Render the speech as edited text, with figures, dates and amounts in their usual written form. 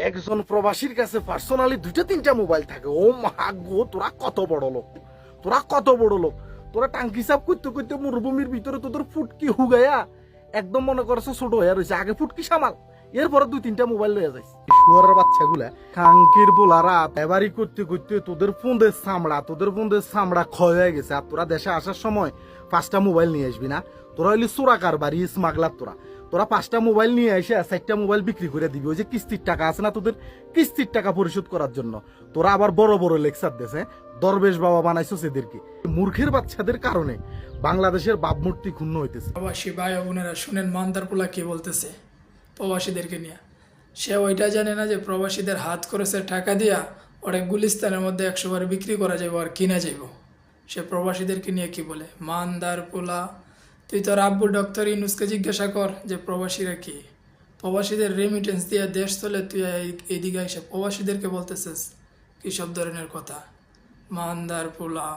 একজন প্রবাসীর কাছে পার্সোনালি 2-3টা মোবাইল থাকে। ও মা গো, তোরা কত বড় লোক, তোরা কত বড় লোক। তোরা টাঙ্কি সাপ করতে করতে মরুভূমির ভিতরে তোদের ফুটকি হুগাইয়া একদম মনে করছো ছোট হয়ে রয়েছে। আগে ফুটকি সামাল, এরপরে 2-3টা মোবাইল লয়ে যাইস। শুয়ারের বাচ্চাগুলা কাঙ্কির বোলারা এবারই করতে করতে তোদের ফোনদের চামড়া ক্ষয় হয়ে গেছে। আর তোরা দেশে আসার সময় 5টা মোবাইল নিয়ে আসবি না। তোরা হইলি চোরাকার বাড়ি স্মাগলার। তোরা 5টা মোবাইল নিয়ে এসে 4টা মোবাইল বিক্রি করে দিবি। ওই যে কিস্তির টাকা আছে না তোদের, কিস্তির টাকা পরিশোধ করার জন্য তোরা আবার বড় বড় লেকচার দেশে দরবেশ বাবা বানাইছো এদেরকে। মূর্খের বাচ্চাদের কারণে বাংলাদেশের ভাবমূর্তি ক্ষুণ্ণ হইতেছে। প্রবাসী ভাই বোনেরা শুনেন, মান্দারপোলা কি বলতেছে প্রবাসীদেরকে নিয়ে। সে ওইটা জানে না যে প্রবাসীদের হাত করেছে টাকা দিয়া ওরা গুলিস্তানের মধ্যে 100 বার বিক্রি করা যাইব আর কিনা যাইব। সে প্রবাসীদেরকে নিয়ে কি বলে, মান্দারপোলা। তুই তোর আব্বু ডক্টর ইউনূসকে জিজ্ঞাসা কর যে প্রবাসীরা কি। প্রবাসীদের রেমিটেন্স দিয়ে দেশ চলে, তুই এইদিকে এসে প্রবাসীদেরকে বলতেছিস কি সব ধরনের কথা। মান্দারপোলা।